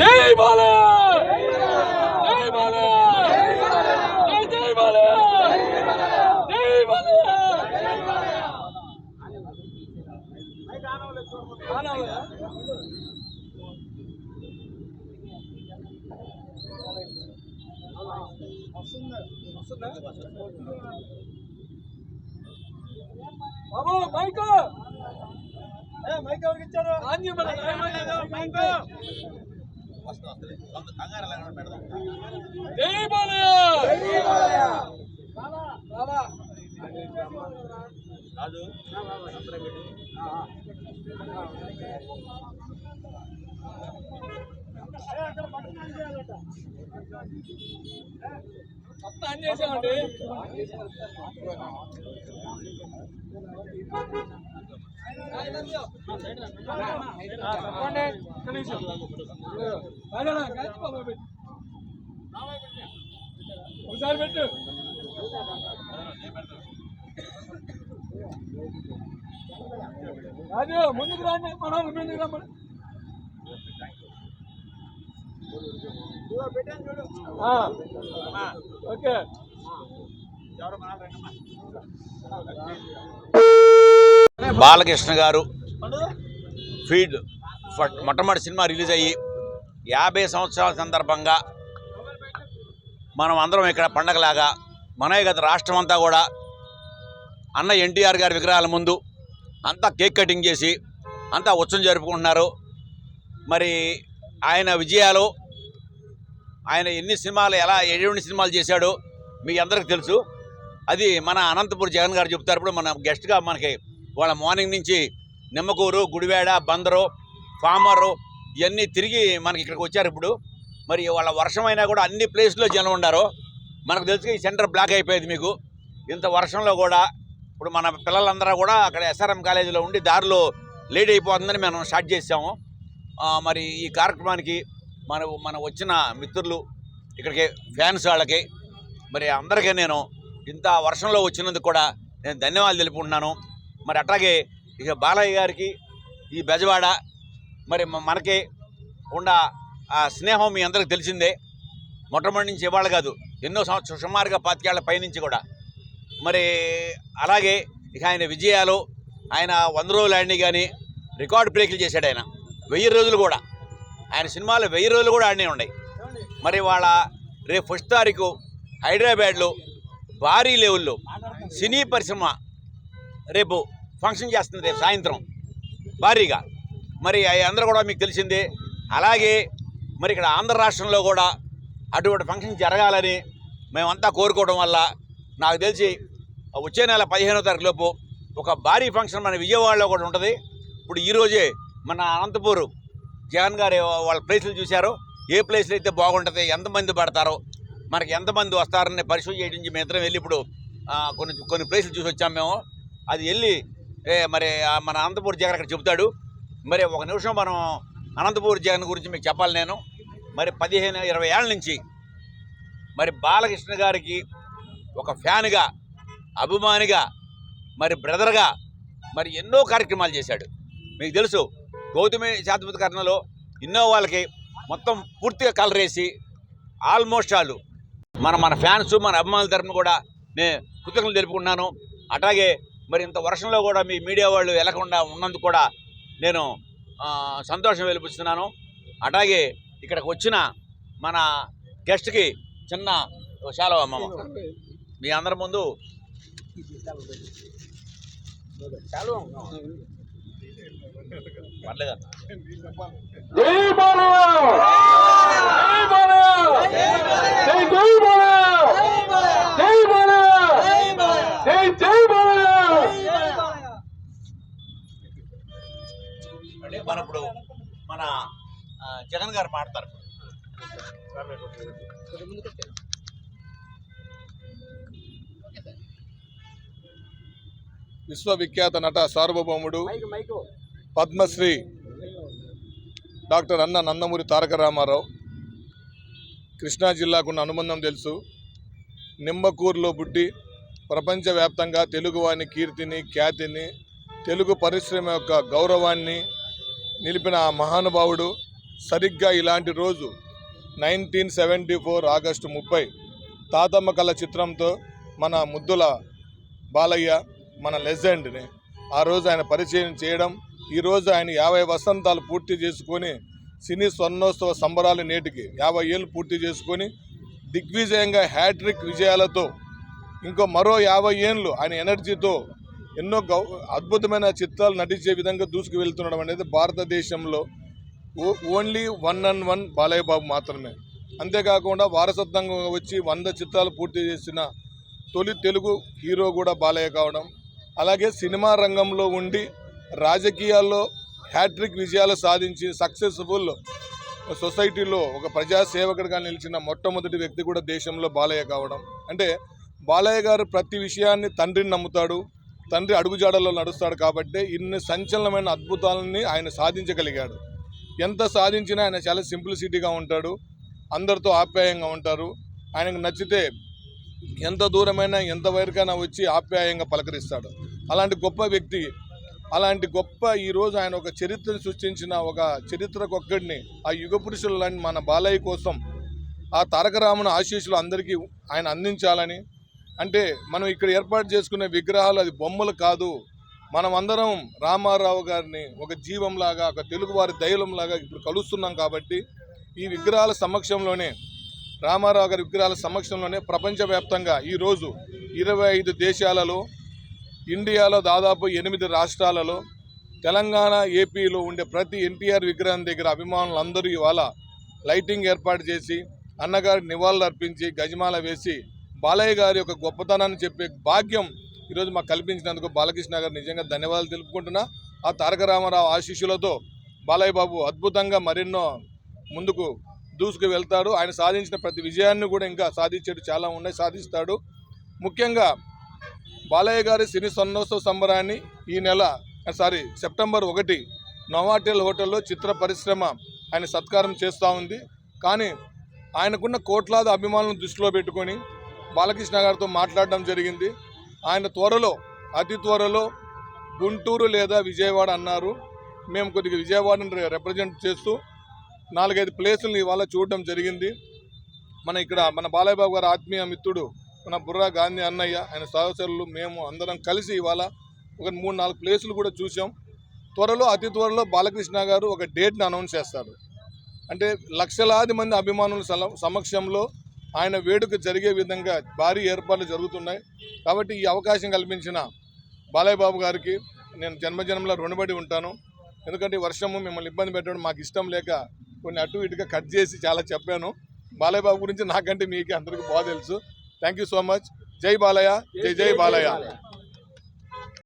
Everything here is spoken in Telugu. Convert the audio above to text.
జై బాలే జై బాలే జై బాలే జై బాలే బాబు మైక్ ఎవరికి ఇచ్చారు? జై బాలే రాజు మొత్తం అన్ని చేసామండి. ఒకసారి పెట్టు రాజు, ముందుకు రాండి. మనం ముందుకు రమ్మని ఓకే. బాలకృష్ణ గారు ఫీడ్ మొట్టమొదటి సినిమా రిలీజ్ అయ్యి 50 సంవత్సరాల సందర్భంగా మనం అందరం ఇక్కడ పండగలాగా మన గత రాష్ట్రం అంతా కూడా అన్న ఎన్టీఆర్ గారి విగ్రహాల ముందు అంతా కేక్ కటింగ్ చేసి అంతా ఉత్సవం జరుపుకుంటున్నారు. మరి ఆయన విజయాలు, ఆయన ఎన్ని సినిమాలు ఎటువంటి సినిమాలు చేశాడో మీ అందరికీ తెలుసు. అది మన అనంతపూర్ జగన్ గారు చెప్తారు. ఇప్పుడు మన గెస్ట్గా మనకి వాళ్ళ మార్నింగ్ నుంచి నిమ్మకూరు, గుడివాడ, బందరు, ఫామరు ఇవన్నీ తిరిగి మనకి ఇక్కడికి వచ్చారు. ఇప్పుడు మరి వాళ్ళ వర్షం అయినా కూడా అన్ని ప్లేస్లో జనం ఉన్నారు. మనకు తెలిసి ఈ సెంటర్ బ్లాక్ అయిపోయేది. మీకు ఇంత వర్షంలో కూడా ఇప్పుడు మన పిల్లలందరూ కూడా అక్కడ ఎస్ఆర్ఎం కాలేజీలో ఉండి దారిలో లేట్ అయిపోతుందని మనం స్టార్ట్ చేసాము. మరి ఈ కార్యక్రమానికి మన వచ్చిన మిత్రులు, ఇక్కడికి ఫ్యాన్స్ వాళ్ళకి, మరి అందరికీ నేను ఇంత వర్షంలో వచ్చినందుకు కూడా నేను ధన్యవాదాలు తెలుపుకుంటున్నాను. మరి అట్లాగే ఇక బాలయ్య గారికి ఈ బెజవాడ మరి మనకి ఉన్న ఆ స్నేహం మీ అందరికీ తెలిసిందే. మొట్టమొదటి నుంచి ఇవాళ కాదు, ఎన్నో సంవత్సరం, సుమారుగా 25 ఏళ్ల పైనుంచి కూడా. మరి అలాగే ఇక ఆయన విజయాలు, ఆయన 100 రోజులు ఆడిని కానీ రికార్డు బ్రేకులు చేశాడు. ఆయన 1000 రోజులు కూడా, ఆయన సినిమాలు 1000 రోజులు కూడా ఆడినే ఉన్నాయి. మరి వాళ్ళ రేపు 1 తారీఖు హైదరాబాద్లో భారీ లెవెల్లో సినీ పరిశ్రమ రేపు ఫంక్షన్ చేస్తుంది, రేపు సాయంత్రం భారీగా. మరి అందరూ కూడా మీకు తెలిసిందే. అలాగే మరి ఇక్కడ ఆంధ్ర రాష్ట్రంలో కూడా అటువంటి ఫంక్షన్ జరగాలని మేమంతా కోరుకోవడం వల్ల నాకు తెలిసి వచ్చే నెల 15వ తారీఖు లోపు ఒక భారీ ఫంక్షన్ మన విజయవాడలో కూడా ఉంటుంది. ఇప్పుడు ఈరోజే మన అనంతపూర్ జగన్ గారు వాళ్ళ ప్లేసులు చూశారు. ఏ ప్లేస్లో అయితే బాగుంటుంది, ఎంతమంది పడతారో, మనకి ఎంతమంది వస్తారని పరిశోధన చేయడం మేము ఇద్దరం వెళ్ళి ఇప్పుడు కొన్ని ప్లేసులు చూసి వచ్చాము మేము. అది వెళ్ళి మరి మన అనంతపూర్ జగన్ అక్కడ చెబుతాడు. మరి ఒక నిమిషం మనం అనంతపూర్ జగన్ గురించి మీకు చెప్పాలి నేను. మరి 15-20 ఏళ్ళ నుంచి మరి బాలకృష్ణ గారికి ఒక ఫ్యాన్గా, అభిమానిగా, మరి బ్రదర్గా మరి ఎన్నో కార్యక్రమాలు చేశాడు. మీకు తెలుసు, గౌతమి శాతపథకరణలో ఎన్నో వాళ్ళకి మొత్తం పూర్తిగా కలర్ వేసి ఆల్మోస్ట్ వాళ్ళు మన ఫ్యాన్స్, మన అభిమానుల తరఫున కూడా నేను కృతజ్ఞతలు తెలుపుకున్నాను. అట్లాగే మరి ఇంత వర్షంలో కూడా మీ మీడియా వాళ్ళు వెళ్లకుండా ఉన్నందుకు కూడా నేను సంతోషం వెలిపిస్తున్నాను. అట్లాగే ఇక్కడికి వచ్చిన మన గెస్ట్కి చిన్న శాలువా అమ్మమ్మ మీ అందరి ముందు పర్లేదన్న. మన ఇప్పుడు మన జగన్ గారు మాట్లాడతారు. విశ్వవిఖ్యాత నట సార్వభౌముడు పద్మశ్రీ డాక్టర్ అన్న నందమూరి తారక రామారావు కృష్ణా జిల్లాకున్న అనుబంధం తెలుసు. నిమ్మకూరులో పుట్టి ప్రపంచవ్యాప్తంగా తెలుగువాని కీర్తిని, ఖ్యాతిని, తెలుగు పరిశ్రమ యొక్క గౌరవాన్ని నిలిపిన ఆ మహానుభావుడు సరిగ్గా ఇలాంటి రోజు 1974 ఆగస్టు 30 తాతమ్మ కళ చిత్రంతో మన ముద్దుల బాలయ్య మన లెజెండ్ని ఆ రోజు ఆయన పరిచయం చేయడం, ఈరోజు ఆయన 50 వసంతాలు పూర్తి చేసుకొని సినీ స్వర్ణోత్సవ సంబరాలు నేటికి 50 ఏళ్ళు పూర్తి చేసుకొని దిగ్విజయంగా హ్యాట్రిక్ విజయాలతో ఇంకో మరో 50 ఏళ్ళు ఆయన ఎనర్జీతో ఎన్నో అద్భుతమైన చిత్రాలు నటించే విధంగా దూసుకు వెళ్తుండడం అనేది భారతదేశంలో ఓన్లీ 1 and 1 బాలయ్య బాబు మాత్రమే. అంతేకాకుండా వారసత్వంగా వచ్చి 100 చిత్రాలు పూర్తి చేసిన తొలి తెలుగు హీరో కూడా బాలయ్య కావడం, అలాగే సినిమా రంగంలో ఉండి రాజకీయాల్లో హ్యాట్రిక్ విజయాలు సాధించి సక్సెస్ఫుల్ సొసైటీలో ఒక ప్రజాసేవకుడిగా నిలిచిన మొట్టమొదటి వ్యక్తి కూడా దేశంలో బాలయ్య కావడం. అంటే బాలయ్య గారు ప్రతి విషయాన్ని తండ్రిని నమ్ముతాడు, తండ్రి అడుగుజాడల్లో నడుస్తాడు కాబట్టి ఇన్ని సంచలనమైన అద్భుతాలని ఆయన సాధించగలిగాడు. ఎంత సాధించినా ఆయన చాలా సింప్లిసిటీగా ఉంటాడు, అందరితో ఆప్యాయంగా ఉంటారు. ఆయనకు నచ్చితే ఎంత దూరమైనా ఎంత వరకైనా వచ్చి ఆప్యాయంగా పలకరిస్తాడు. అలాంటి గొప్ప వ్యక్తి, అలాంటి గొప్ప ఈరోజు ఆయన ఒక చరిత్రను సృష్టించిన ఒక చరిత్రకొక్కడిని, ఆ యుగ పురుషులు లాంటి మన బాలయ్య కోసం ఆ తారక రామన్ ఆశీస్సులు అందరికీ ఆయన అందించాలని. అంటే మనం ఇక్కడ ఏర్పాటు చేసుకునే విగ్రహాలు అది బొమ్మలు కాదు, మనం అందరం రామారావు గారిని ఒక జీవంలాగా, ఒక తెలుగువారి దైవంలాగా ఇప్పుడు కలుస్తున్నాం. కాబట్టి ఈ విగ్రహాల సమక్షంలోనే, రామారావు గారి విగ్రహాల సమక్షంలోనే ప్రపంచవ్యాప్తంగా ఈరోజు 25 దేశాలలో, ఇండియాలో దాదాపు 8 రాష్ట్రాలలో, తెలంగాణ ఏపీలో ఉండే ప్రతి ఎన్టీఆర్ విగ్రహం దగ్గర అభిమానులు అందరూ ఇవాళ లైటింగ్ ఏర్పాటు చేసి అన్నగారికి నివాళులు అర్పించి గజమాల వేసి బాలయ్య గారి యొక్క గొప్పతనాన్ని చెప్పే భాగ్యం ఈరోజు మాకు కల్పించినందుకు బాలకృష్ణ గారు నిజంగా ధన్యవాదాలు తెలుపుకుంటున్నా. ఆ తారక రామారావు ఆశీస్సులతో బాలయ్య బాబు అద్భుతంగా మరెన్నో ముందుకు దూసుకు వెళ్తాడు. ఆయన సాధించిన ప్రతి విజయాన్ని కూడా ఇంకా సాధించేది చాలా ఉన్నాయి, సాధిస్తాడు. ముఖ్యంగా బాలయ్య గారి సినీ స్వర్ణోత్సవ సంబరాన్ని సెప్టెంబర్ 1 నోవాటెల్ హోటల్లో చిత్ర పరిశ్రమ ఆయన సత్కారం చేస్తూ ఉంది. కానీ ఆయనకున్న కోట్లాది అభిమానులను దృష్టిలో పెట్టుకొని బాలకృష్ణ గారితో మాట్లాడడం జరిగింది. ఆయన అతి త్వరలో గుంటూరు లేదా విజయవాడ అన్నారు. మేము కొద్దిగా విజయవాడని రిప్రజెంట్ చేస్తూ 4-5 ప్లేసులను ఇవాళ చూడడం జరిగింది. మన బాలయ్య బాబు గారి ఆత్మీయ మిత్రుడు మన బుర్రా గాంధీ అన్నయ్య, ఆయన సహచరులు, మేము అందరం కలిసి ఇవాళ ఒక 3-4 ప్లేసులు కూడా చూసాం. అతి త్వరలో బాలకృష్ణ గారు ఒక డేట్ని అనౌన్స్ చేస్తారు. అంటే లక్షలాది మంది అభిమానుల సమక్షంలో ఆయన వేడుక జరిగే విధంగా భారీ ఏర్పాట్లు జరుగుతున్నాయి. కాబట్టి ఈ అవకాశం కల్పించిన బాలయ్య బాబు గారికి నేను జన్మజన్మలో రుణపడి ఉంటాను. ఎందుకంటే వర్షము మిమ్మల్ని ఇబ్బంది పెట్టడం మాకు ఇష్టం లేక కొన్ని అటు ఇటుగా కట్ చేసి చాలా చెప్పాను. బాలయ్య బాబు గురించి నాకంటే మీకు అందరికీ బాగా తెలుసు. Thank you so much. జై బాలయ్య, జై జై బాలయ్య.